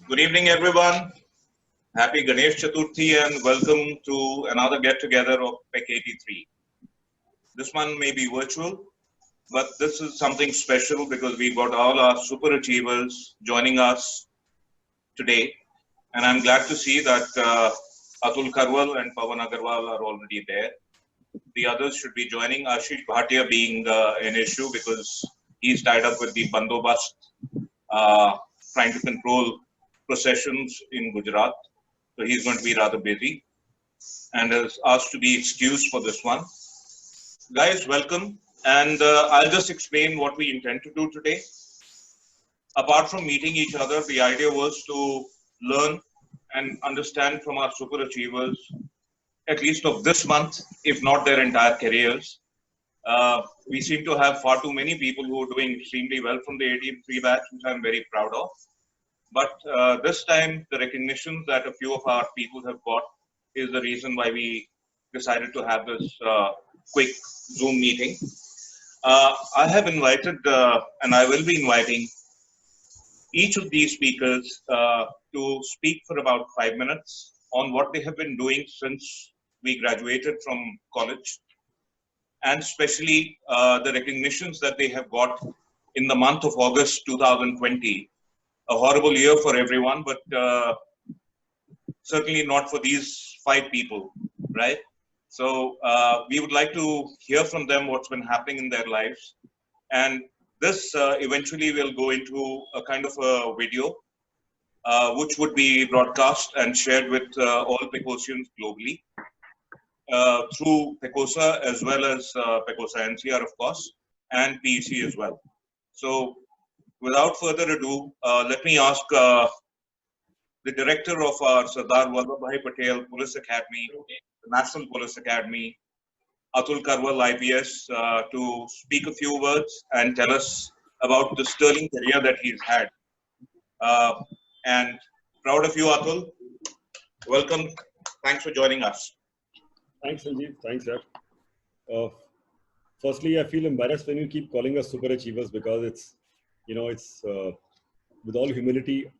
Good evening, everyone. Happy Ganesh Chaturthi and welcome to another get-together of PEC'83. This one may be virtual, but this is something special because we've got all our super achievers joining us today. And I'm glad to see that Atul Karwal and Pawan Agarwal are already there. The others should be joining, Ashish Bhatia being an issue because he's tied up with the Bandobast, trying to control processions in Gujarat. So he's going to be rather busy and is asked to be excused for this one. Guys, welcome. And I'll just explain what we intend to do today. Apart from meeting each other, the idea was to learn and understand from our super achievers, at least of this month, if not their entire careers. We seem to have far too many people who are doing extremely well from the 83 batch, which I'm very proud of. But this time, the recognition that a few of our people have got is the reason why we decided to have this quick Zoom meeting. I have invited, and I will be inviting each of these speakers to speak for about 5 minutes on what they have been doing since we graduated from college, and especially the recognitions that they have got in the month of August 2020. A horrible year for everyone, but certainly not for these 5 people, right? So we would like to hear from them what's been happening in their lives. And this eventually will go into a kind of a video, which would be broadcast and shared with all PECOSIANS globally through PECOSA as well as PECOSIANS here, of course, and PEC as well. So without further ado, let me ask the director of our Sardar Vallabhbhai Patel Police Academy, the National Police Academy, Atul Karwal IPS, to speak a few words and tell us about the sterling career that he's had. And proud of you, Atul. Welcome. Thanks for joining us. Thanks, Sanjiv. Thanks, sir. Firstly, I feel embarrassed when you keep calling us super achievers because it's with all humility, a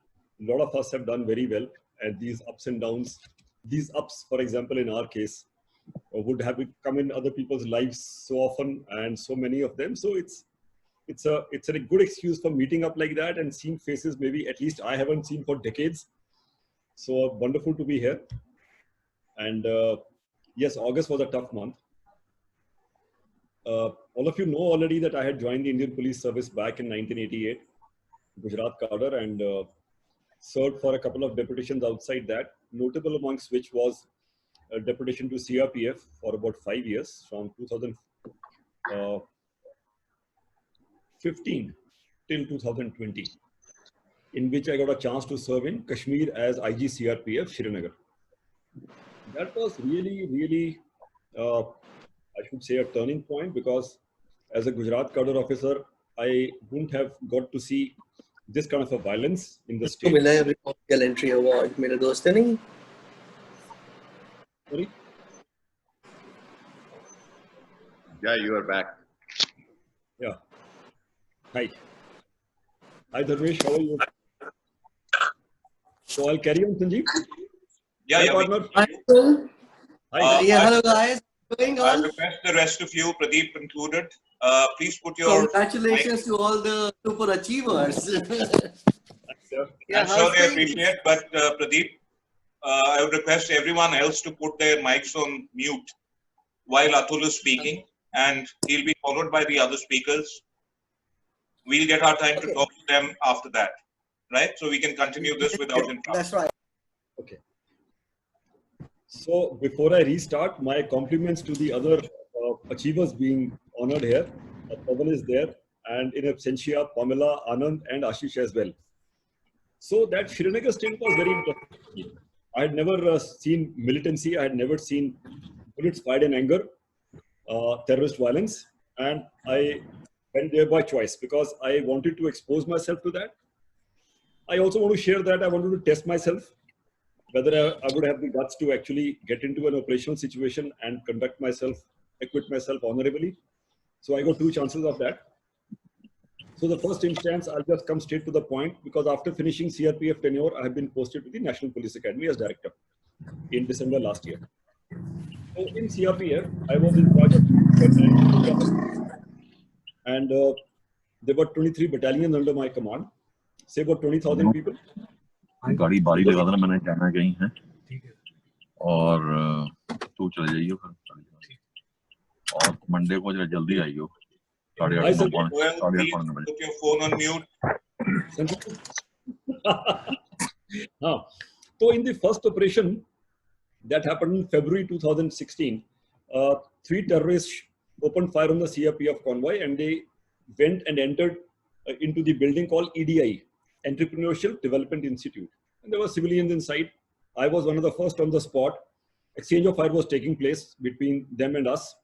lot of us have done very well, and these ups and downs, these ups, for example, in our case, would have come in other people's lives so often and so many of them. So it's a good excuse for meeting up like that and seeing faces maybe at least I haven't seen for decades. So wonderful to be here. And yes, August was a tough month. All of you know already that I had joined the Indian Police Service back in 1988, Gujarat cadre, and served for a couple of deputations outside that, notable amongst which was a deputation to CRPF for about 5 years, from 2015 till 2020, in which I got a chance to serve in Kashmir as IG CRPF, Srinagar. That was really, I should say, a turning point, because as a Gujarat cadre officer, I wouldn't have got to see this kind of a violence in the state. Entry award, मेरे दोस्त है नहीं? Sorry? Yeah, you are back. Yeah. Hi. Hi, Dharmesh. How are you? So I'll carry on, Sanjeev. Yeah, yeah. Partner. Hi. Yeah, hello guys. Going I on? request the rest of you, Pradeep included, please put your... Congratulations to all the super achievers. I'm sure they appreciate, but Pradeep, I would request everyone else to put their mics on mute while Atul is speaking, and he'll be followed by the other speakers. We'll get our time to talk to them after that, right? So we can continue this without interruption. That's right. Okay. So before I restart, my compliments to the other achievers being honored here. Pawan is there, and in absentia, Pamela, Anand, and Ashish as well. So that Srinagar stint was very interesting. I had never seen militancy. I had never seen bullets fired in anger, terrorist violence, and I went there by choice because I wanted to expose myself to that. I also want to share that I wanted to test myself, whether I would have the guts to actually get into an operational situation and conduct myself, acquit myself honorably. So I got 2 chances of that. So the first instance, I'll just come straight to the point, because after finishing CRPF tenure, I have been posted to the National Police Academy as director in December last year. So in CRPF, I was in charge of and there were 23 battalions under my command, say about 20,000 people. गाड़ी बारी लगा देना, मैंने जाना कहीं है और तू चले जाइयो फिर और मंडे को जल्दी आइयो 8:30 बजे. Put your phone on mute. So in the first operation that happened in February 2016, 3 terrorists opened fire on the CRPF convoy, and they went and entered into the building called EDI, Entrepreneurship Development Institute. And there were civilians inside. I was one of the first on the spot. Exchange of fire was taking place between them and us.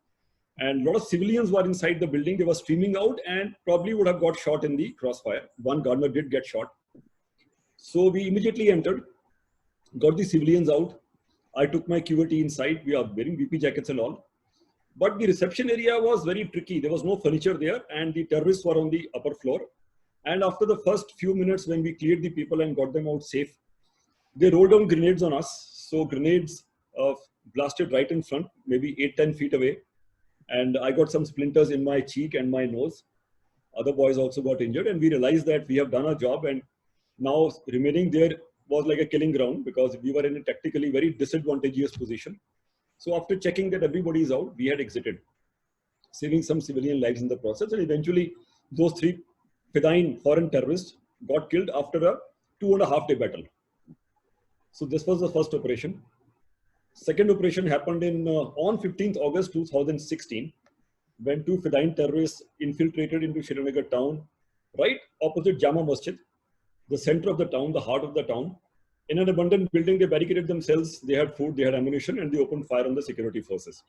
And a lot of civilians were inside the building. They were streaming out and probably would have got shot in the crossfire. One gardener did get shot. So we immediately entered, got the civilians out. I took my QAT inside. We are wearing BP jackets and all. But the reception area was very tricky. There was no furniture there, and the terrorists were on the upper floor. And after the first few minutes, when we cleared the people and got them out safe, they rolled down grenades on us. So grenades blasted right in front, maybe 8-10 feet away. And I got some splinters in my cheek and my nose. Other boys also got injured, and we realized that we have done our job, and now remaining there was like a killing ground, because we were in a tactically very disadvantageous position. So after checking that everybody is out, we had exited, saving some civilian lives in the process. And eventually those 3 Fedayeen foreign terrorists got killed after a 2.5-day battle. So this was the first operation. Second operation happened on 15th August 2016, when 2 Fedayeen terrorists infiltrated into Srinagar town, right opposite Jama Masjid, the center of the town, the heart of the town. In an abandoned building, they barricaded themselves. They had food, they had ammunition, and they opened fire on the security forces,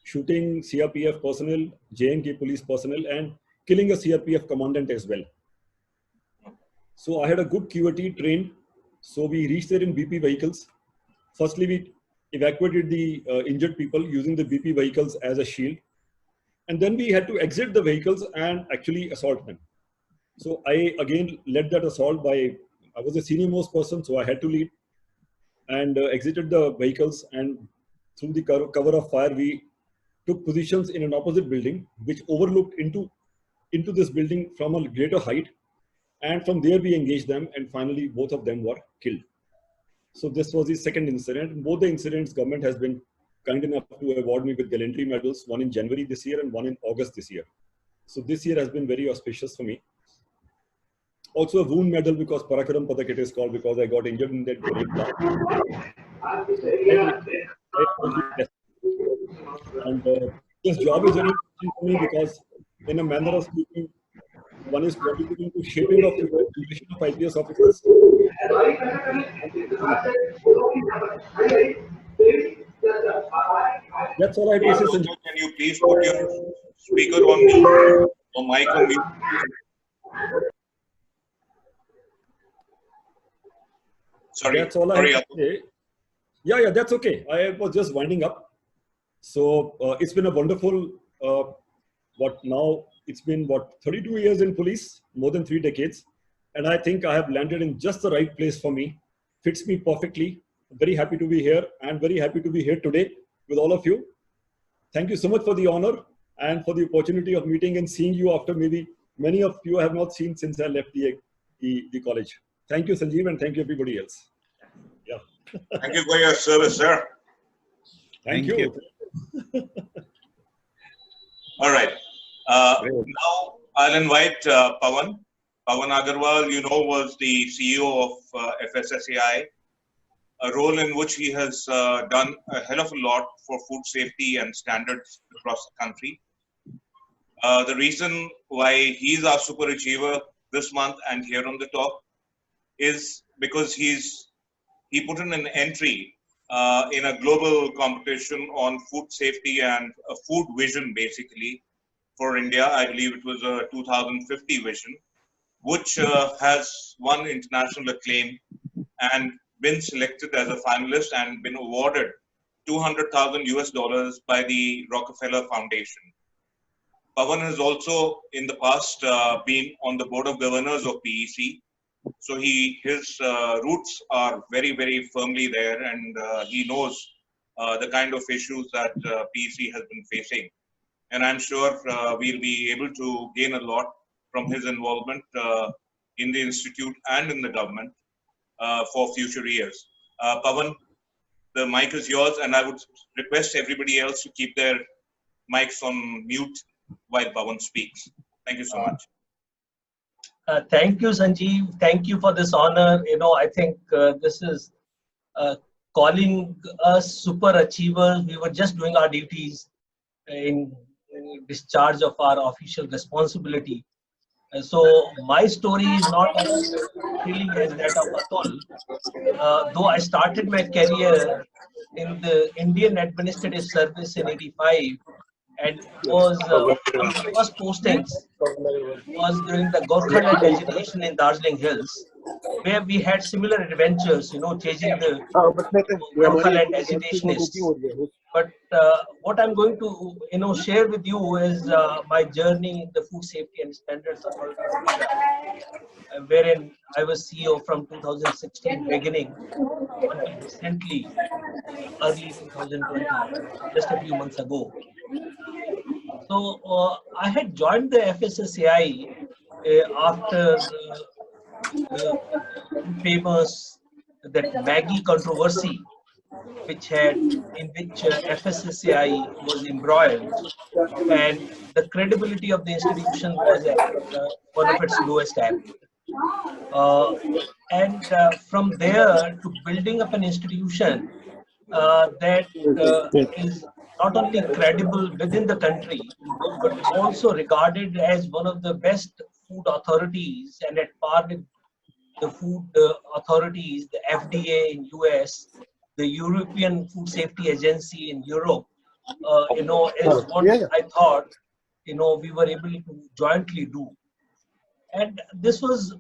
shooting CRPF personnel, JNK police personnel, and killing a CRPF commandant as well. So I had a good QAT trained. So we reached there in BP vehicles. Firstly, we evacuated the injured people using the BP vehicles as a shield. And then we had to exit the vehicles and actually assault them. So I again led that assault I was a senior most person, so I had to lead, and exited the vehicles, and through the cover of fire, we took positions in an opposite building, which overlooked into this building from a greater height. And from there we engaged them, and finally both of them were killed. So this was the second incident. Both the incidents, government has been kind enough to award me with gallantry medals, one in January this year and one in August this year. So this year has been very auspicious for me. Also a wound medal, because Parakaram Padak it is called, because I got injured in that great blast. And this job is very interesting for me, because in a manner of speaking, one is contributing to shaping of the generation of IPS officers. That's all I have to say, Sanjiv. Can you please put your speaker on mute or mic on mute? Sorry. That's all I have to say. Yeah, that's okay. I was just winding up. So it's been a wonderful, it's been 32 years in police, more than 3 decades. And I think I have landed in just the right place for me. Fits me perfectly. Very happy to be here, and very happy to be here today with all of you. Thank you so much for the honor and for the opportunity of meeting and seeing you after maybe many of you I have not seen since I left the college. Thank you, Sanjiv, and thank you everybody else. Yeah. Thank you for your service, sir. Thank you. All right. Now I'll invite Pawan. Pawan Agarwal, was the CEO of FSSAI, a role in which he has done a hell of a lot for food safety and standards across the country. The reason why he's our super achiever this month and here on the talk is because he put in an entry in a global competition on food safety and a food vision, basically, for India. I believe it was a 2050 vision, which has won international acclaim and been selected as a finalist and been awarded $200,000 by the Rockefeller Foundation. Pawan has also in the past been on the board of governors of PEC. So his roots are very, very firmly there, and he knows the kind of issues that PEC has been facing. And I'm sure we'll be able to gain a lot from his involvement in the institute and in the government for future years. Pawan, the mic is yours, and I would request everybody else to keep their mics on mute while Pawan speaks. Thank you so much. Thank you, Sanjiv. Thank you for this honor. I think this is calling us super achievers. We were just doing our duties in discharge of our official responsibility. So my story is not as thrilling as that of Atul. Though I started my career in the Indian Administrative Service in '85, and was one of the first postings was during the Govt agitation in Darjeeling Hills, where we had similar adventures, chasing the Govt agitationists. But what I'm going to, share with you is my journey in the Food Safety and Standards Authority of India, wherein I was CEO from 2016 beginning until recently, early 2020, just a few months ago. So I had joined the FSSAI after the famous Maggie controversy, in which FSSAI was embroiled, and the credibility of the institution was at one of its lowest ebb. And from there to building up an institution that is not only credible within the country, but also regarded as one of the best food authorities and at par with the food authorities, the FDA in US, the European Food Safety Agency in Europe, is what I thought, we were able to jointly do. And this was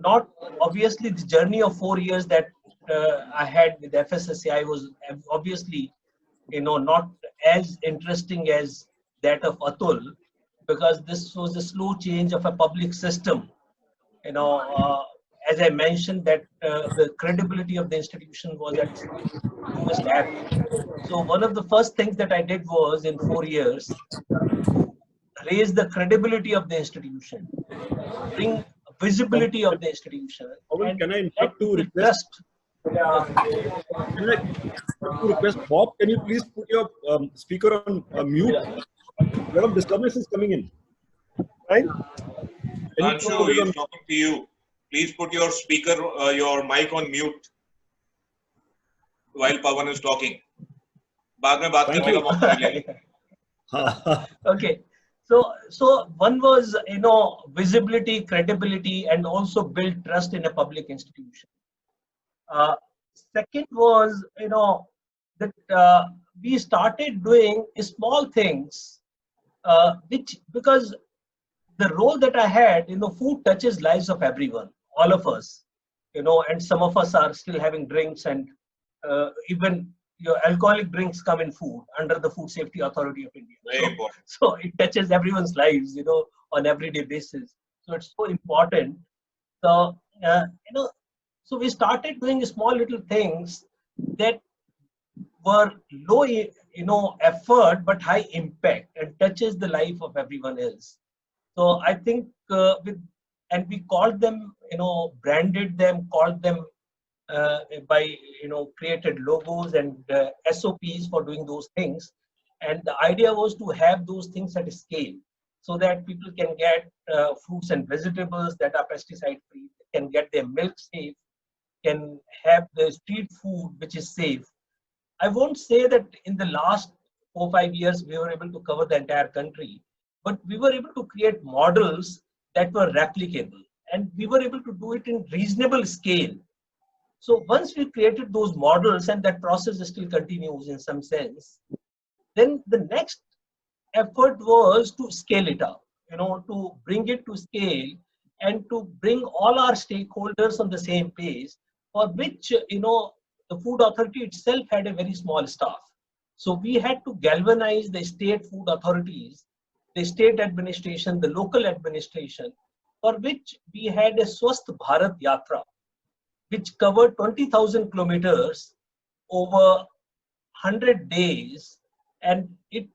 not obviously the journey of 4 years that I had with FSSAI was obviously, not as interesting as that of Atul, because this was a slow change of a public system. As I mentioned, that the credibility of the institution was at its lowest ebb. So one of the first things that I did was in 4 years to raise the credibility of the institution, bring visibility of the institution, and can I interrupt to request? Can I request Bob? Can you please put your speaker on mute? A lot of disturbance is coming in. Right? Anshu, he's talking to you. Please put your speaker, your mic on mute while Pawan is talking. Okay. So one was, visibility, credibility, and also build trust in a public institution. Second was, that we started doing small things, because the role that I had, food touches lives of everyone, all of us, and some of us are still having drinks, and even your alcoholic drinks come in food under the Food Safety Authority of India. So it touches everyone's lives, on everyday basis. So it's so important. So, so we started doing small little things that were low, effort, but high impact and touches the life of everyone else. So I think and we called them, branded them, called them by, created logos and SOPs for doing those things. And the idea was to have those things at a scale so that people can get fruits and vegetables that are pesticide free, can get their milk safe, can have the street food which is safe. I won't say that in the last 4 or 5 years we were able to cover the entire country, but we were able to create models that were replicable, and we were able to do it in reasonable scale. So once we created those models, and that process still continues in some sense, then the next effort was to scale it up, to bring it to scale and to bring all our stakeholders on the same page, for which, the food authority itself had a very small staff. So we had to galvanize the state food authorities, the state administration, the local administration, for which we had a Swasth Bharat Yatra, which covered 20,000 kilometers over 100 days, and it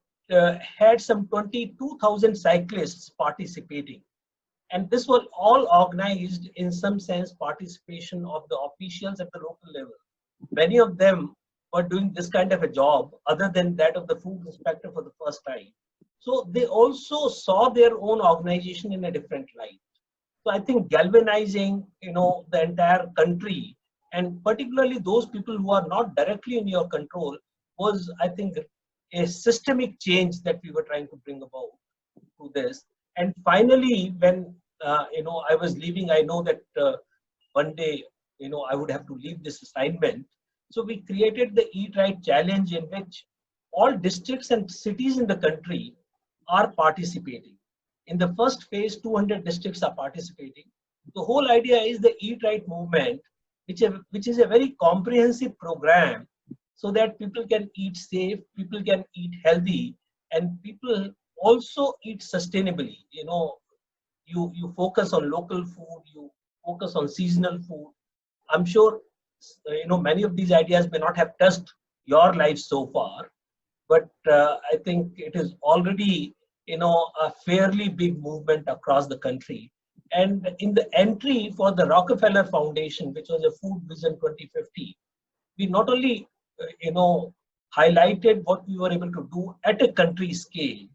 had some 22,000 cyclists participating. And this was all organized in some sense participation of the officials at the local level. Many of them were doing this kind of a job other than that of the food inspector for the first time. So they also saw their own organization in a different light. So I think galvanizing, the entire country, and particularly those people who are not directly in your control, was, I think, a systemic change that we were trying to bring about to this. And finally, when I was leaving, I know that one day, I would have to leave this assignment. So we created the Eat Right Challenge, in which all districts and cities in the country are participating. In the first phase, 200 districts are participating. The whole idea is the Eat Right movement, which is a very comprehensive program, so that people can eat safe, people can eat healthy, and people also eat sustainably. You focus on local food, you focus on seasonal food. I'm sure, many of these ideas may not have touched your life so far, but I think it is already, a fairly big movement across the country. And in the entry for the Rockefeller Foundation, which was a Food Vision 2050, we not only, highlighted what we were able to do at a country scale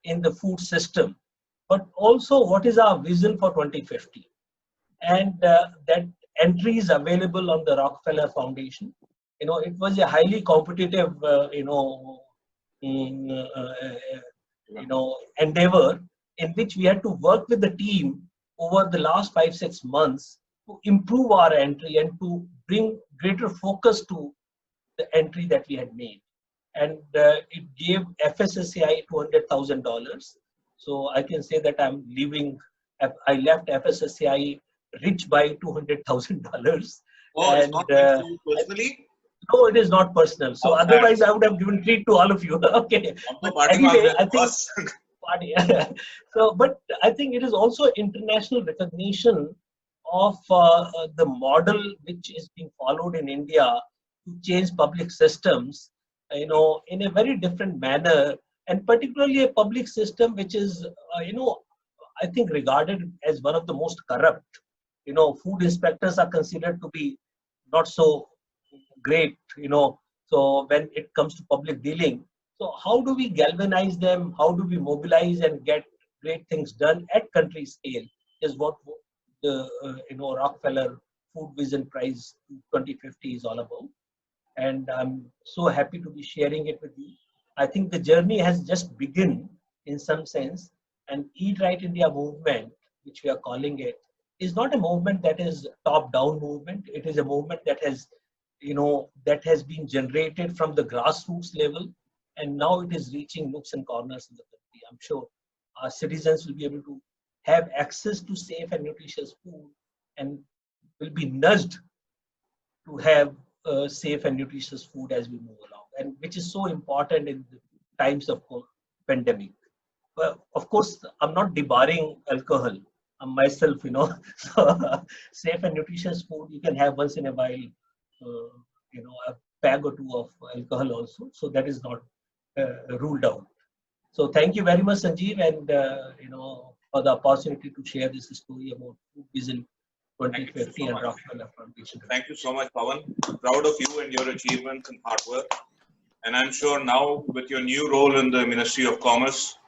in the food system, but also what is our vision for 2050. And that entry is available on the Rockefeller Foundation. It was a highly competitive, endeavor, in which we had to work with the team over the last 5-6 months to improve our entry and to bring greater focus to the entry that we had made. And it gave FSSAI $200,000. So I can say that I left FSSAI rich by $200,000. Oh, and, it's not meant to you personally? No, it is not personal. So otherwise, I would have given treat to all of you. Okay. But anyway, I think. So, but I think it is also international recognition of the model which is being followed in India to change public systems, in a very different manner, and particularly a public system which is, I think regarded as one of the most corrupt. Food inspectors are considered to be not so great, so when it comes to public dealing. So how do we galvanize them? How do we mobilize and get great things done at country scale is what the Rockefeller Food Vision Prize 2050 is all about. And I'm so happy to be sharing it with you. I think the journey has just begun in some sense, and Eat Right India movement, which we are calling it, is not a movement that is top-down movement. It is a movement that has, that has been generated from the grassroots level, and now it is reaching nooks and corners in the country. I'm sure our citizens will be able to have access to safe and nutritious food, and will be nudged to have safe and nutritious food as we move along, and which is so important in the times of pandemic. Well, of course, I'm not debarring alcohol. I'm myself, so safe and nutritious food you can have once in a while, a peg or two of alcohol also. So that is not ruled out. So thank you very much, Sanjiv, and for the opportunity to share this story about Food Vision 2050 and Rockefeller Foundation. Thank you so much, Pawan. Proud of you and your achievements and hard work. And I'm sure now, with your new role in the Ministry of Commerce,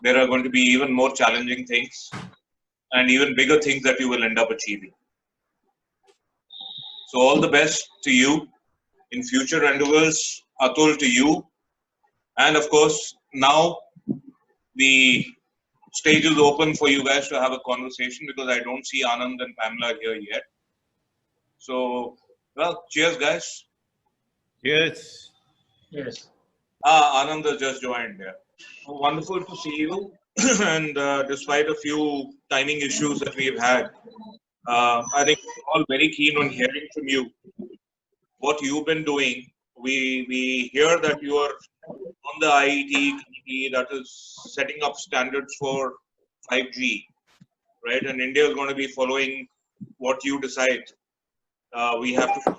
there are going to be even more challenging things and even bigger things that you will end up achieving. So all the best to you in future endeavors. Atul, to you. And of course, now the stage is open for you guys to have a conversation, because I don't see Anand and Pamela here yet. So, well, cheers, guys. Cheers. Yes. Anand has just joined here. Oh, wonderful to see you. And despite a few timing issues that we've had, I think we're all very keen on hearing from you what you've been doing. We hear that you are on the IET PE that is setting up standards for 5G, right? And India is going to be following what you decide. We have to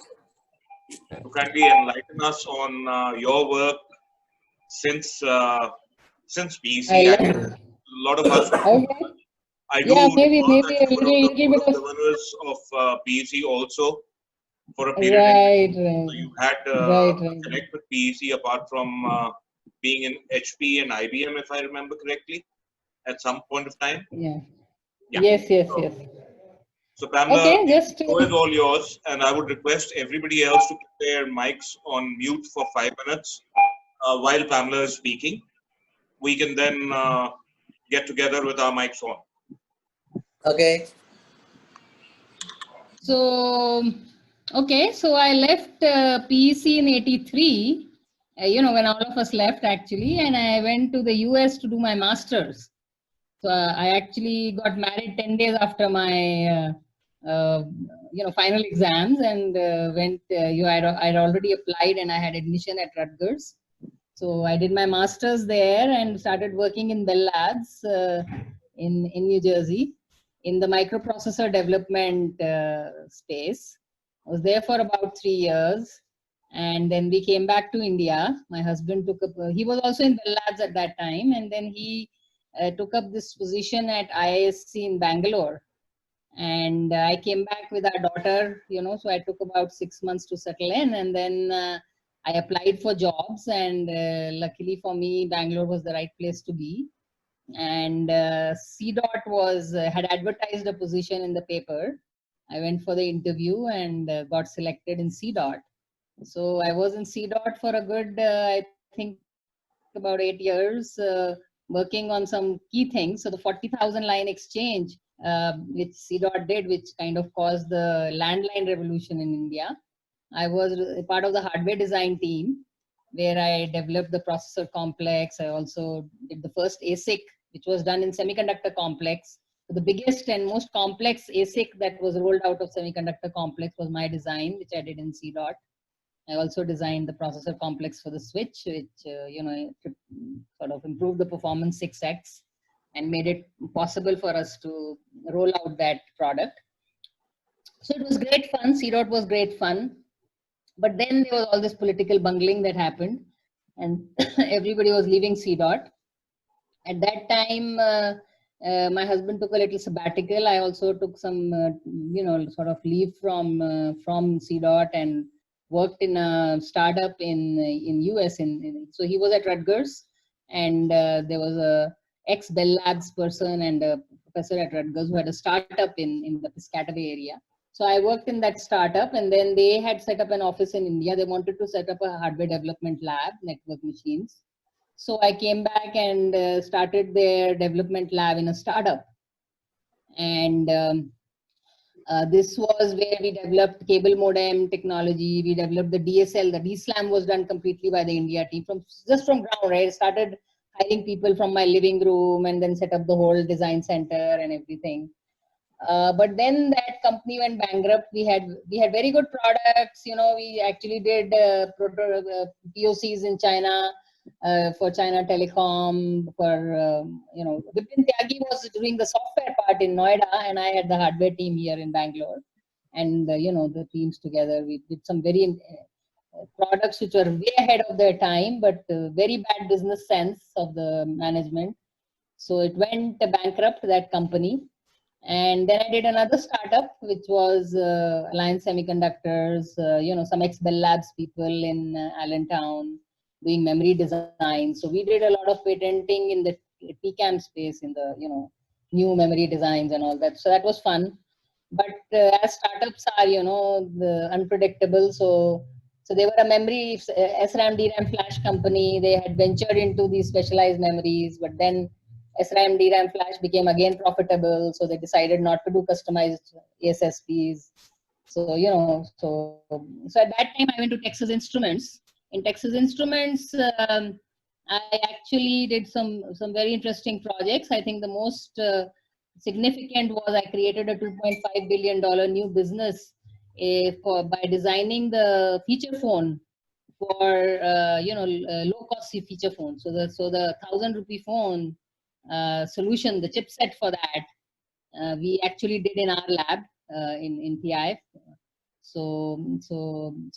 kindly enlighten us on your work since PEC. A lot of us. I do Yeah, maybe recall that a you were on the little board bit of of governors of PEC also for a period. In right, so you had right. connect with PEC apart from being in HP and IBM, if I remember correctly, at some point of time. Yeah. Yeah. Yes. So Pamela, Okay, the just floor is all yours, and I would request everybody else to put their mics on mute for 5 minutes while Pamela is speaking. We can then get together with our mics on. Okay. so okay. So I left PEC in '83. When all of us left actually, and I went to the US to do my masters. So I actually got married 10 days after my final exams, and I'd already applied and I had admission at Rutgers. So I did my master's there and started working in Bell Labs in New Jersey in the microprocessor development space. I was there for about 3 years, and then we came back to India. My husband took up, he was also in Bell Labs at that time, and then he took up this position at IISc in Bangalore. And I came back with our daughter, so I took about 6 months to settle in, and then I applied for jobs, and luckily for me, Bangalore was the right place to be. And CDOT had advertised a position in the paper. I went for the interview and got selected in CDOT. So I was in CDOT for a good, I think, about 8 years, working on some key things. So the 40,000 line exchange, which CDOT did, which kind of caused the landline revolution in India. I was a part of the hardware design team, where I developed the processor complex. I also did the first ASIC, which was done in semiconductor complex. So the biggest and most complex ASIC that was rolled out of semiconductor complex was my design, which I did in CDOT. I also designed the processor complex for the switch, which sort of improved the performance 6x and made it possible for us to roll out that product. So it was great fun. CDOT was great fun. But then there was all this political bungling that happened, and everybody was leaving CDOT. At that time, my husband took a little sabbatical. I also took some, sort of leave from CDOT and worked in a startup in US. So he was at Rutgers, and there was a ex-Bell Labs person and a professor at Rutgers who had a startup in the Piscataway area. So I worked in that startup, and then they had set up an office in India. They wanted to set up a hardware development lab, network machines. So I came back and started their development lab in a startup. And this was where we developed cable modem technology. We developed the DSL. The DSLAM was done completely by the India team, just from ground, right? I started hiring people from my living room and then set up the whole design center and everything. But then that company went bankrupt. We had very good products. We actually did POCs in China for China Telecom. Vipin Tyagi was doing the software part in Noida, and I had the hardware team here in Bangalore. And the teams together, we did some very products which were way ahead of their time, but very bad business sense of the management. So it went bankrupt, that company. And then I did another startup, which was Alliance Semiconductors, some ex-Bell Labs people in Allentown doing memory design. So we did a lot of patenting in the TCAM space, in the, new memory designs and all that. So that was fun. But as startups are, the unpredictable. So they were a memory, SRAM, DRAM flash company. They had ventured into these specialized memories, but then SRAM, DRAM flash became again profitable, so they decided not to do customized ASSPs. So at that time I went to Texas Instruments. In Texas Instruments, I actually did some very interesting projects. I think the most significant was I created a $2.5 billion new business by designing the feature phone for low cost feature phones. So the 1,000 rupee phone solution, the chipset for that, we actually did in our lab in PI. So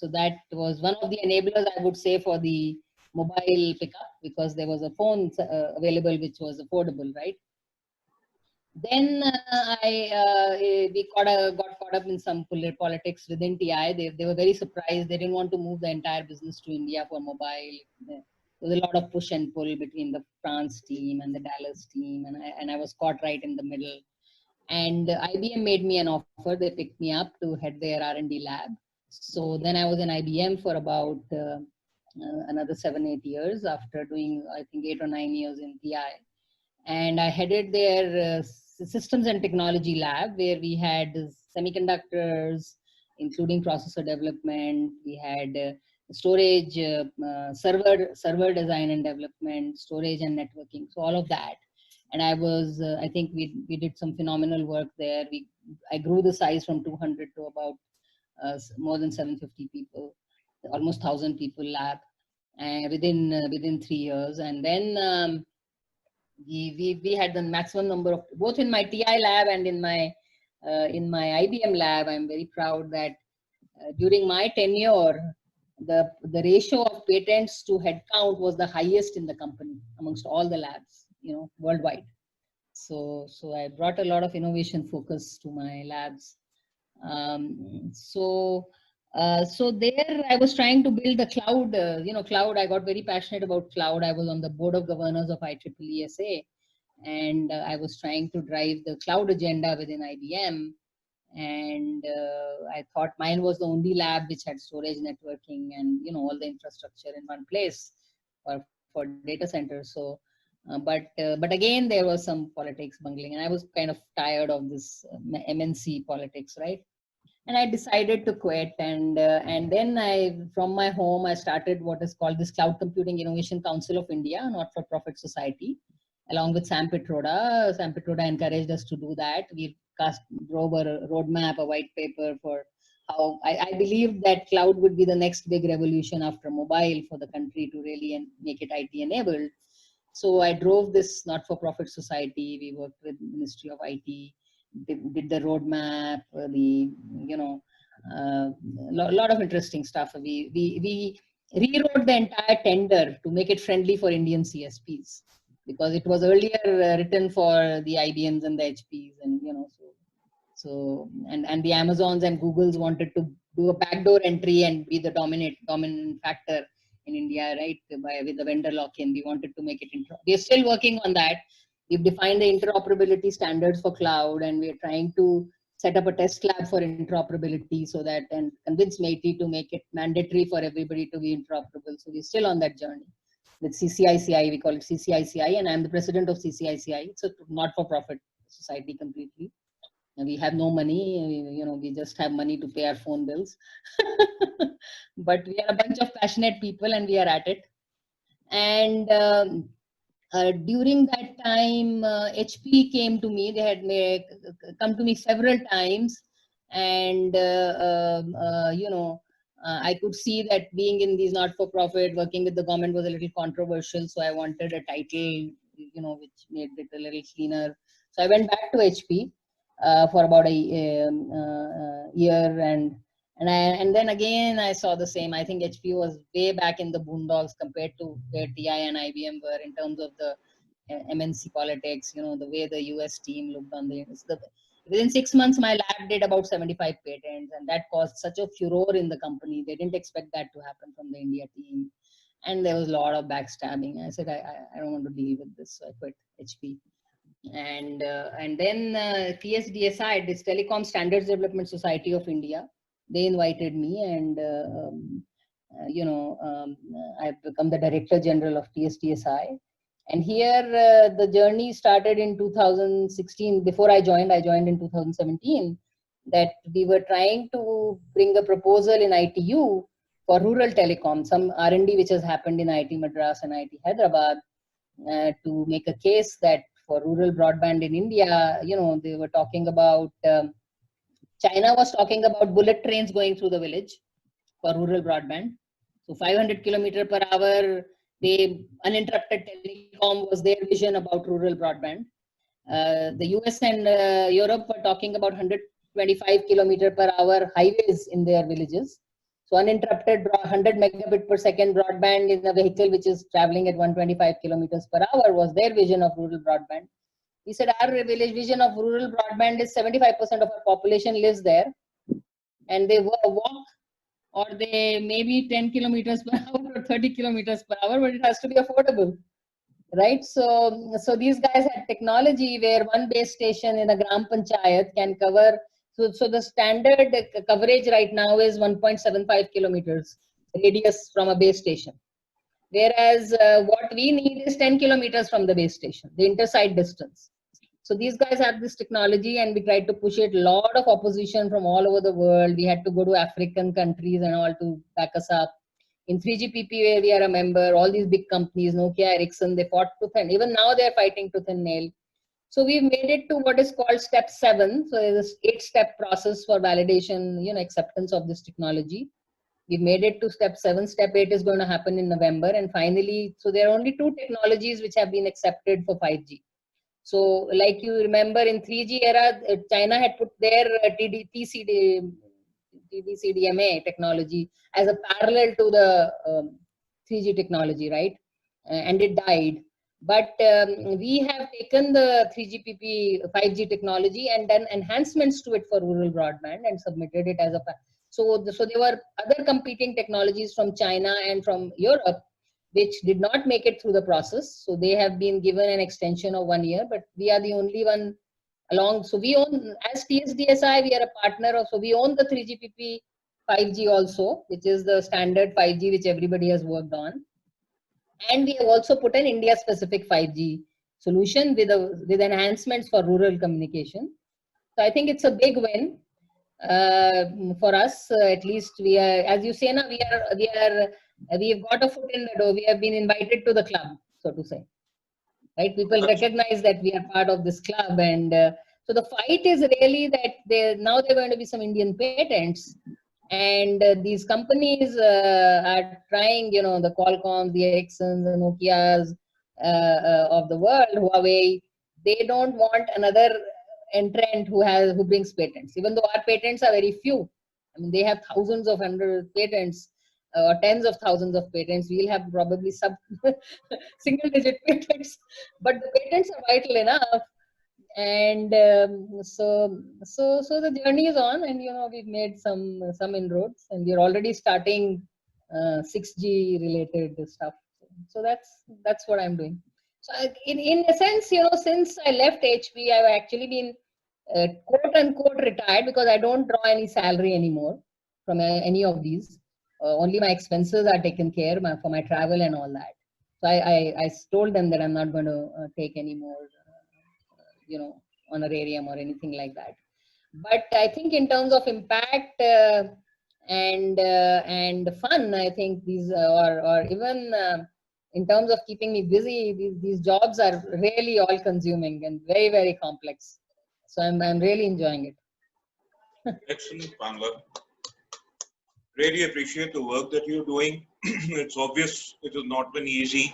that was one of the enablers, I would say, for the mobile pickup, because there was a phone available which was affordable, right? Then we got caught up in some politics within TI. They were very surprised. They didn't want to move the entire business to India for mobile. There was a lot of push and pull between the France team and the Dallas team, and I was caught right in the middle. And IBM made me an offer. They picked me up to head their R&D lab. So then I was in IBM for about another 7-8 years, after doing, I think, 8 or 9 years in TI. And I headed their systems and technology lab, where we had semiconductors, including processor development. We had storage, server design and development, storage and networking. So all of that. And I was, I think we did some phenomenal work there. I grew the size from 200 to about more than 750 people, almost 1,000 people lab, within 3 years. And then we had the maximum number of, both in my TI lab and in my IBM lab. I'm very proud that during my tenure, the ratio of patents to headcount was the highest in the company amongst all the labs, worldwide. So I brought a lot of innovation focus to my labs. So there I was trying to build a cloud, cloud. I got very passionate about cloud. I was on the board of governors of IEEE SA, and I was trying to drive the cloud agenda within IBM. And I thought mine was the only lab which had storage, networking, and all the infrastructure in one place for data centers. So, but again, there was some politics bungling, and I was kind of tired of this MNC politics, right? And I decided to quit. And then from my home, I started what is called this Cloud Computing Innovation Council of India, not-for-profit society, along with Sam Pitroda. Sam Pitroda encouraged us to do that. We drove a roadmap, a white paper for how I believed that cloud would be the next big revolution after mobile for the country to really make it IT enabled. So I drove this not-for-profit society. We worked with Ministry of IT, did the roadmap, lot of interesting stuff. We rewrote the entire tender to make it friendly for Indian CSPs, because it was earlier written for the IBMs and the HPs, and and the Amazons and Googles wanted to do a backdoor entry and be the dominant factor in India, right? With the vendor lock-in, we wanted to make it. We're still working on that. We've defined the interoperability standards for cloud, and we're trying to set up a test lab for interoperability, so that, and convince MAITI to make it mandatory for everybody to be interoperable. So we're still on that journey. With CCICI, we call it CCICI, and I'm the president of CCICI. It's a not-for-profit society completely. And we have no money, we just have money to pay our phone bills. But we are a bunch of passionate people, and we are at it. And during that time, HP came to me. They had come to me several times, and I could see that being in these not-for-profit, working with the government was a little controversial. So I wanted a title, which made it a little cleaner. So I went back to HP for about a year, and then again I saw the same. I think HP was way back in the boondocks compared to where TI and IBM were in terms of the MNC politics. The way the US team looked on within 6 months, my lab did about 75 patents, and that caused such a furor in the company. They didn't expect that to happen from the India team, and there was a lot of backstabbing. I said, I don't want to deal with this, so I quit HP. And then TSDSI, this Telecom Standards Development Society of India, they invited me, and I've become the Director General of TSDSI. And here the journey started in 2016. Before I joined in 2017, that we were trying to bring a proposal in ITU for rural telecom, some R&D which has happened in IIT Madras and IIT Hyderabad, to make a case that for rural broadband in India, they were talking about, China was talking about bullet trains going through the village for rural broadband. So 500 kilometer per hour, they uninterrupted telecom was their vision about rural broadband. The US and Europe were talking about 125 kilometer per hour highways in their villages. So uninterrupted 100 megabit per second broadband in a vehicle which is traveling at 125 kilometers per hour was their vision of rural broadband. We said our village vision of rural broadband is 75% of our population lives there, and they walk, or they maybe 10 kilometers per hour or 30 kilometers per hour, but it has to be affordable, right? So these guys had technology where one base station in a gram panchayat can cover. So the standard coverage right now is 1.75 kilometers radius from a base station, whereas what we need is 10 kilometers from the base station, the intersite distance. So these guys have this technology, and we tried to push it. A lot of opposition from all over the world. We had to go to African countries and all to back us up. In 3GPP, where we are a member, all these big companies, Nokia, Ericsson, they fought tooth and even now they're fighting tooth and nail. So we've made it to what is called step 7. So there's an 8-step process for validation, acceptance of this technology. We've made it to step 7. Step 8 is going to happen in November. And finally, so there are only 2 technologies which have been accepted for 5G. So like you remember in 3G era, China had put their TD-CDMA technology as a parallel to the 3G technology, right? And it died. But we have taken the 3GPP 5G technology and done enhancements to it for rural broadband and submitted it as a. So there were other competing technologies from China and from Europe which did not make it through the process. So they have been given an extension of 1 year, but we are the only one along. So we own, as TSDSI, we are a partner of, so we own the 3GPP 5G also, which is the standard 5G which everybody has worked on. And we have also put an India specific 5G solution with enhancements for rural communication. So I think it's a big win for us. At least we are, as you say now, we've got a foot in the door. We have been invited to the club, so to say. Right? People recognize that we are part of this club, and so the fight is really that now there are going to be some Indian patents, and these companies are trying, the Qualcomms, the Ericssons, the Nokias of the world, Huawei. They don't want another entrant who brings patents, even though our patents are very few. I mean, they have thousands of patents or tens of thousands of patents. We'll have probably single digit patents, but the patents are vital enough. And so the journey is on, and we've made some inroads, and we're already starting 6G related stuff. So that's what I'm doing. So in a sense, since I left HP, I've actually been quote unquote retired, because I don't draw any salary anymore from any of these. Only my expenses are taken care for my travel and all that. So I told them that I'm not going to take any more, honorarium or anything like that. But I think in terms of impact and fun, I think these or even in terms of keeping me busy, these jobs are really all consuming and very, very complex. So I'm really enjoying it. Excellent, Pamela. Really appreciate the work that you're doing. It's obvious it has not been easy.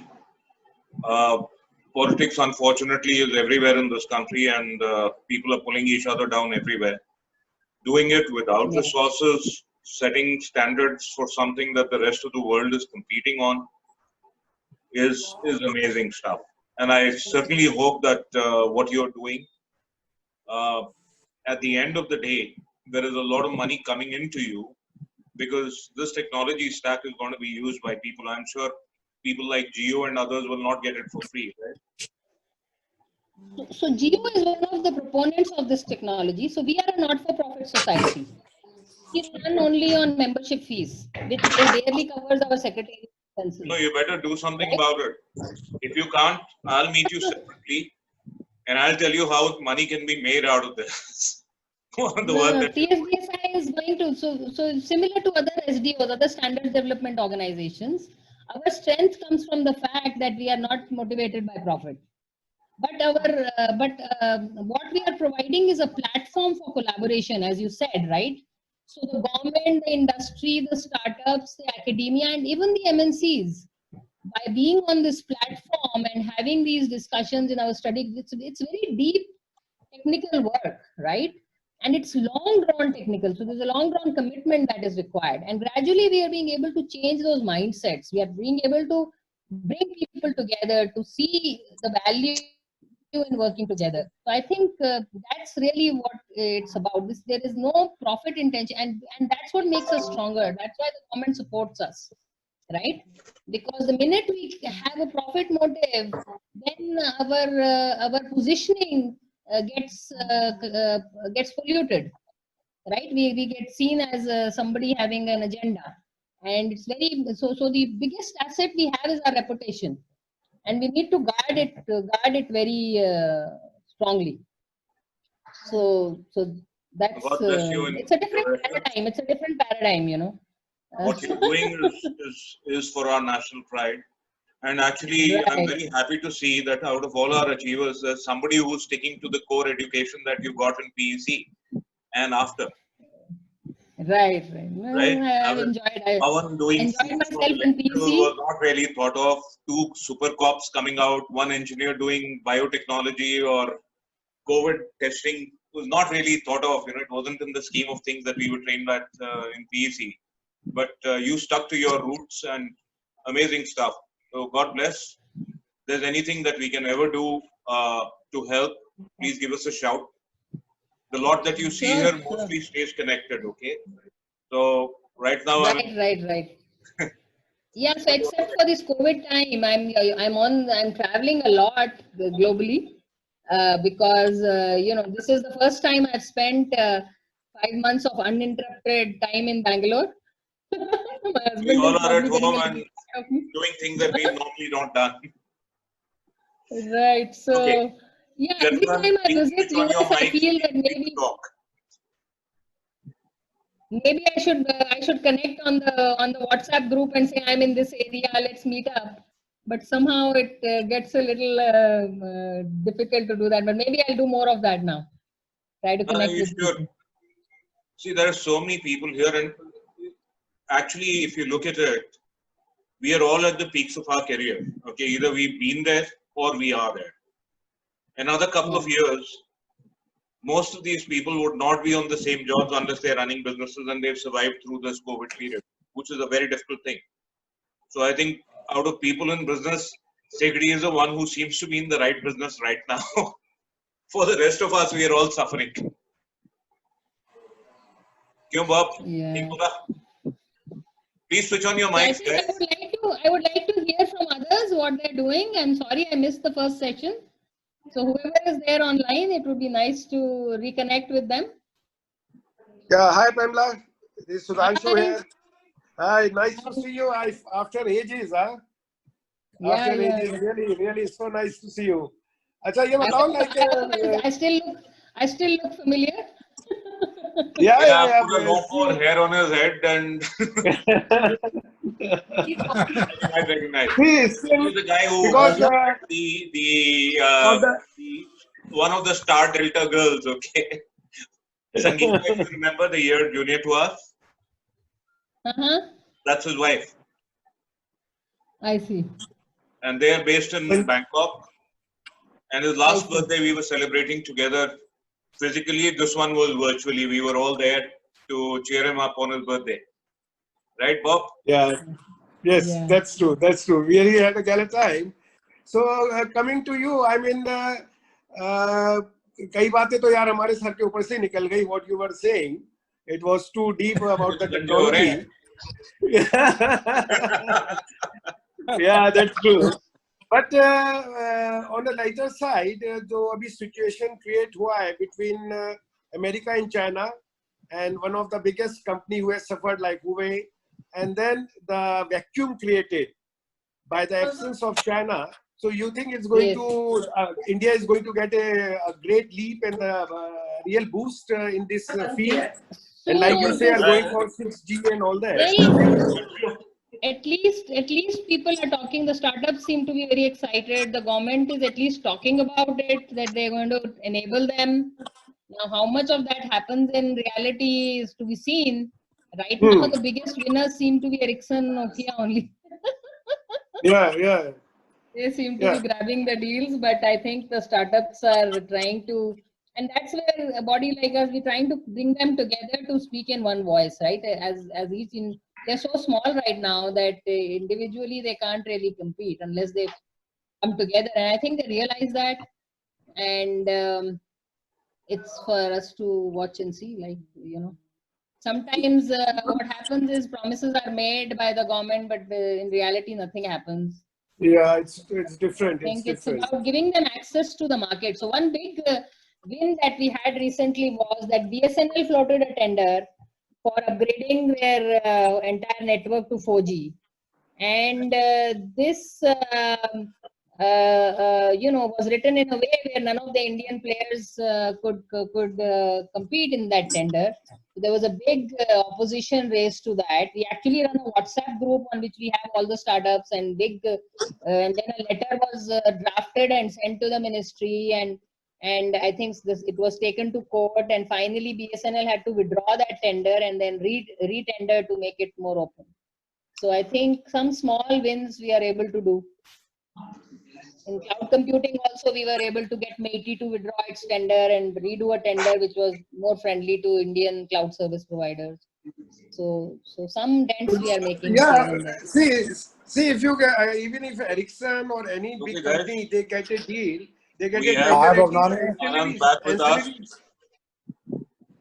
Politics, unfortunately, is everywhere in this country, and people are pulling each other down everywhere. Doing it without resources, setting standards for something that the rest of the world is competing on is amazing stuff. And I certainly hope that what you're doing, at the end of the day, there is a lot of money coming into you, because this technology stack is going to be used by people. I'm sure people like Geo and others will not get it for free, right? So Geo is one of the proponents of this technology. So we are a not-for-profit society. We run only on membership fees, which barely covers our secretary expenses. No, you better do something about it. If you can't, I'll meet you separately, and I'll tell you how money can be made out of this. TSDSI is going to, so similar to other SDOs, other standard development organizations, our strength comes from the fact that we are not motivated by profit. But what we are providing is a platform for collaboration, as you said, right? So the government, the industry, the startups, the academia, and even the MNCs, by being on this platform and having these discussions in our study, it's very deep technical work, right? And it's long drawn technical. So there's a long drawn commitment that is required. And gradually we are being able to change those mindsets. We are being able to bring people together to see the value in working together. So I think that's really what it's about. There is no profit intention, and that's what makes us stronger. That's why the government supports us, right? Because the minute we have a profit motive, then our positioning gets polluted, right? We get seen as somebody having an agenda, and it's very so. So the biggest asset we have is our reputation, and we need to guard it very strongly. So that's God bless you it's a different paradigm. It's a different paradigm, you know. What you're doing is for our national pride. And actually, I'm Right. very happy to see that out of all our achievers, there's somebody who's sticking to the core education that you got in PEC and after. Right. No, Right? I've enjoyed. I One doing enjoyed foods for myself in electrical PC. was not really thought of. Two super cops coming out, one engineer doing biotechnology or COVID testing was not really thought of. You know, it wasn't in the scheme of things that we were trained at in PEC. But you stuck to your roots and amazing stuff. So God bless. If there's anything that we can ever do to help, please give us a shout. The lot that you see Sure, here mostly stays connected, okay? So right now Right. Yeah. So except for this COVID time, I'm traveling a lot globally because you know, this is the first time I've spent 5 months of uninterrupted time in Bangalore. My we husband all will are at probably home get and tired of me. doing things that we've normally not done. Right. So Okay, yeah, every gentlemen, time I please visit switch on your US, I mics. feel that Feel free to talk. maybe I should connect on the WhatsApp group and say I'm in this area. Let's meet up. But somehow it gets a little difficult to do that. But maybe I'll do more of that now. Try to connect You with should. people. See, there are so many people here, and actually, if you look at it, we are all at the peaks of our career. Okay, either we've been there or we are there. Another couple of years, most of these people would not be on the same jobs unless they're running businesses and they've survived through this COVID period, which is a very difficult thing. So I think out of people in business, Segri is the one who seems to be in the right business right now. For the rest of us, we are all suffering. Kyun, Bob? Yeah. Please switch on your So I mics, think guys. I would like to hear from others what they're doing. I'm sorry I missed the first session. So whoever is there online, it would be nice to reconnect with them. Yeah, hi Pamela. This is Sudhanshu Hi. here. Hi, nice to see you. After ages, huh? Yeah, After yeah. ages, really so nice to see you. अच्छा ये बताओ like I still look familiar. yeah. Put a no more hair on his head and you might recognize. He's the guy who because one of the star Delta girls, okay? Sanjiv, if you remember the year junior to us, that's his wife. I see. And they are based in Bangkok. And his last birthday we were celebrating together physically. This one was virtually. We were all there to cheer him up on his birthday. Right, Bob? Yeah. Yes, Yeah. that's true. We really had a gallant time. So coming to you, I mean, कई बातें तो यार हमारे sir के ऊपर से निकल गई. What you were saying, it was too deep about the technology. Yeah, that's true. But on the lighter side, जो अभी situation create हुआ है between America and China, and one of the biggest company who has suffered like Huawei, and then the vacuum created by the absence of China. So you think it's going to India is going to get a great leap and a real boost in this field, and like you say, are going for 6G and all that. At least people are talking. The startups seem to be very excited. The government is at least talking about it, that they're going to enable them. Now, how much of that happens in reality is to be seen. Right now, the biggest winners seem to be Ericsson, Nokia only. Yeah. They seem to be grabbing the deals, but I think the startups are trying to, and that's where a body like us, we're trying to bring them together to speak in one voice, right? As each in, they're so small right now that individually they can't really compete unless they come together. And I think they realize that, and it's for us to watch and see, like, you know. Sometimes what happens is promises are made by the government, but in reality, nothing happens. Yeah, it's different. I think it's different. about giving them access to the market. So one big win that we had recently was that BSNL floated a tender for upgrading their entire network to 4G. And this, was written in a way where none of the Indian players could compete in that tender. So there was a big opposition raised to that. We actually run a WhatsApp group on which we have all the startups, and and then a letter was drafted and sent to the ministry, and I think it was taken to court, and finally BSNL had to withdraw that tender and then re-tender to make it more open. So I think some small wins we are able to do. In cloud computing also, we were able to get MeitY to withdraw its tender and redo a tender which was more friendly to Indian cloud service providers. So some dents we are making. Yeah, see, if you get, even if Ericsson or any big company, they get a deal, they get a tender. Anand back with us.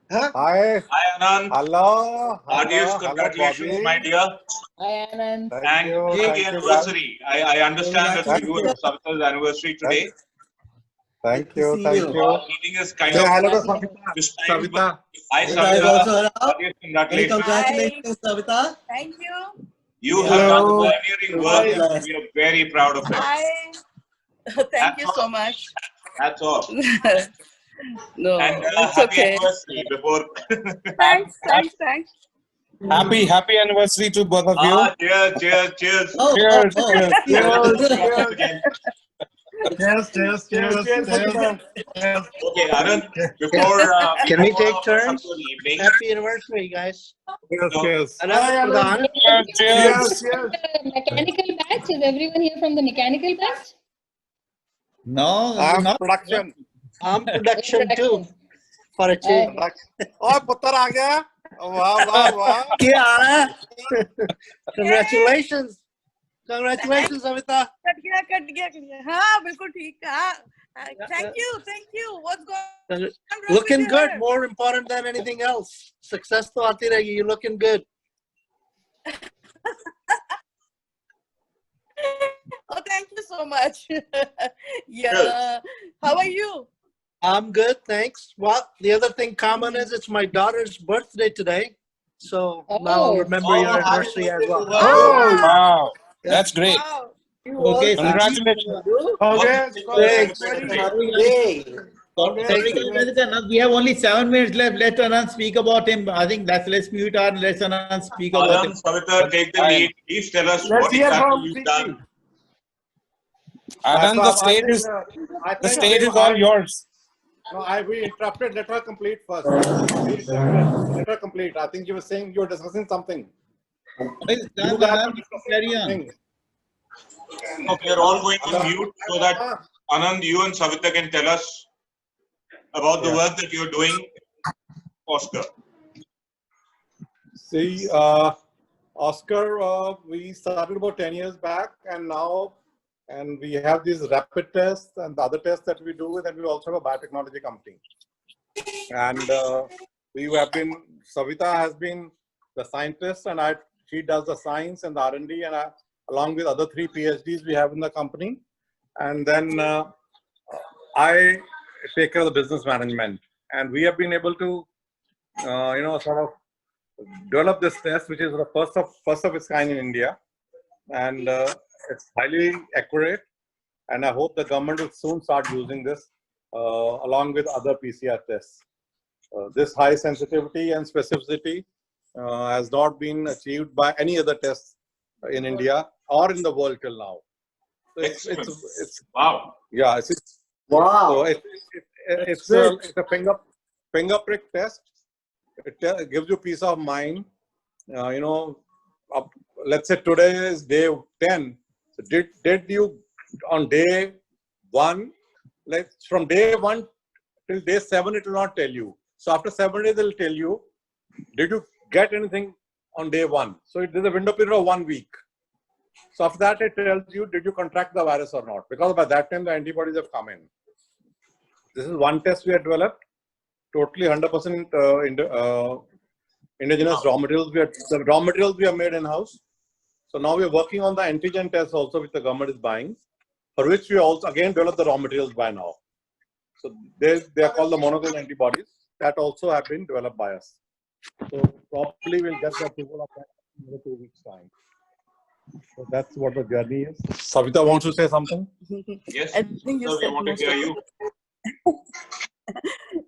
Huh? Hi. Hi, Anand. Hello. Heartiest congratulations, my dear. Hi, Anand. And big anniversary. I understand that you and Savita's anniversary today. Thank you. Meeting is kind Say of hello to Savita. Hi, Savita. Many congratulations, Savita. Thank you. You have done pioneering work, and we are very proud of it. Hi. Thank you so much. That's all. No, And it's happy okay. anniversary before. Thanks. Happy anniversary to both of you. Cheers. Cheers. Okay, Anand, before Can we take turns? Evening, Happy anniversary, guys. Cheers. Cheers. Mechanical batch? Is everyone here from the mechanical batch? No, I'm not production. I'm production too. For a change. Oh, putter aa gaya. Wow. Kya aa raha hai? Congratulations. Congratulations, Savita. Cut गया हाँ बिल्कुल ठीक हाँ thank you what's going on? Looking good, more important than anything else. Success to aati rahegi. You're looking good. Oh, thank you so much. Yeah, how are you? I'm good, thanks. Well, the other thing common is it's my daughter's birthday today. So now I'll remember your anniversary as well. Oh, wow. That's great. Wow. okay. Congratulations. We have only 7 minutes left. Let Anand speak about him. I think let's mute and let Anand speak about him. Anand, Savita, take the lead. Please tell us what exactly you've done. Anand, the stage is all yours. No, we interrupted. Let her complete first. Let her complete. I think you were saying you were discussing something. Carry on. Okay, you're all going on mute so that Anand, you and Savita can tell us about the work that you're doing, Oscar. See, Oscar, we started about 10 years back, and now, and we have these rapid tests and the other tests that we do, and we also have a biotechnology company. And Savita has been the scientist, and she does the science and the R&D, and along with other 3 PhDs we have in the company. And then I take care of the business management. And we have been able to, sort of develop this test, which is the first of its kind in India. And it's highly accurate. And I hope the government will soon start using this along with other PCR tests. This high sensitivity and specificity has not been achieved by any other test in India or in the world till now. So it's wow. Yeah. Wow. So it's a finger prick test. It gives you peace of mind. You know, let's say today is day 10. So did you on day 1, like from day 1 till day 7, it will not tell you. So after 7 days, it will tell you, did you get anything on day 1? So it is a window period of 1 week. So after that, it tells you, did you contract the virus or not? Because by that time, the antibodies have come in. This is one test we have developed. Totally 100% indigenous raw materials. The raw materials we have made in-house. So now we are working on the antigen test also, which the government is buying, for which we also again develop the raw materials by now. So they are called the monoclonal antibodies that also have been developed by us. So probably we'll get the approval of that in another 2 weeks' time. So that's what the journey is. Savita wants to say something? Yes, I think you sir, we said want to most hear of you.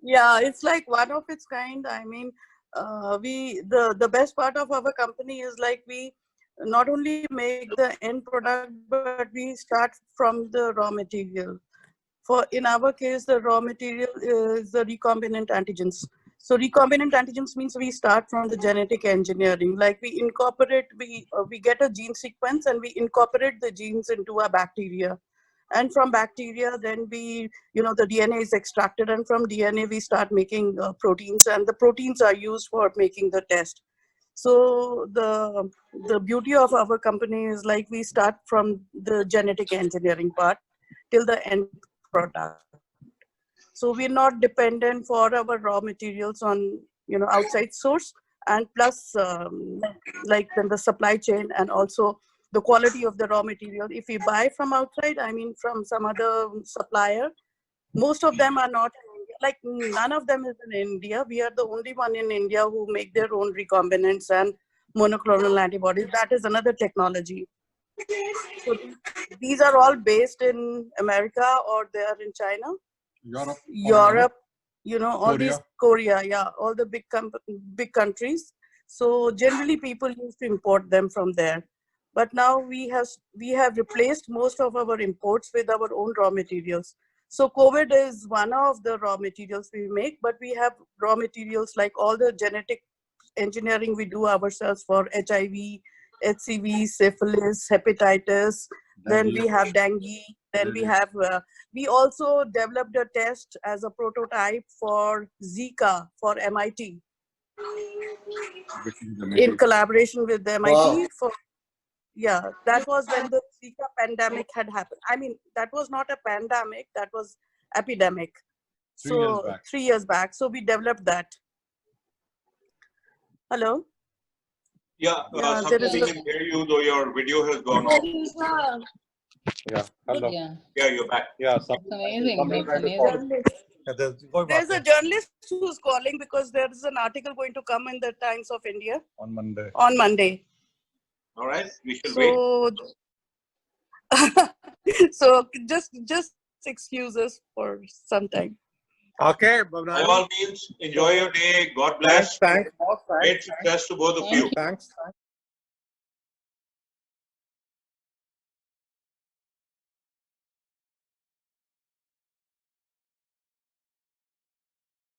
Yeah, it's like one of its kind. I mean, the best part of our company is like we not only make the end product, but we start from the raw material. For in our case, the raw material is the recombinant antigens. So recombinant antigens means we start from the genetic engineering. Like we incorporate, we get a gene sequence and we incorporate the genes into a bacteria. And from bacteria, then the DNA is extracted, and from DNA we start making proteins, and the proteins are used for making the test. So the beauty of our company is like we start from the genetic engineering part till the end product. So we're not dependent for our raw materials on outside source, and plus like then the supply chain and also the quality of the raw material. If we buy from outside, I mean from some other supplier, most of them are not in India. Like none of them is in India. We are the only one in India who make their own recombinants and monoclonal antibodies. That is another technology. So these are all based in America or they are in China. Europe, all these Korea, yeah, all the big countries. So generally people used to import them from there. But now we have replaced most of our imports with our own raw materials. So COVID is one of the raw materials we make, but we have raw materials like all the genetic engineering we do ourselves for HIV, HCV, syphilis, hepatitis. Then we have dengue. Then we have, we also developed a test as a prototype for Zika for MIT. In collaboration with the MIT. Wow. Yeah, that was when the Zika pandemic had happened. I mean, that was not a pandemic, that was epidemic. 3 years back. So we developed that. Hello? Yeah, something we can hear you, though your video has gone off. Yeah, hello. Yeah, you're back. Yeah, That's amazing. That's amazing. There's a journalist who's calling because there's an article going to come in the Times of India on Monday. On Monday. All right, we shall wait. So just excuse us for some time. Okay, By all means, enjoy your day. God bless. Thanks, boss. Great success to both of you. Thanks.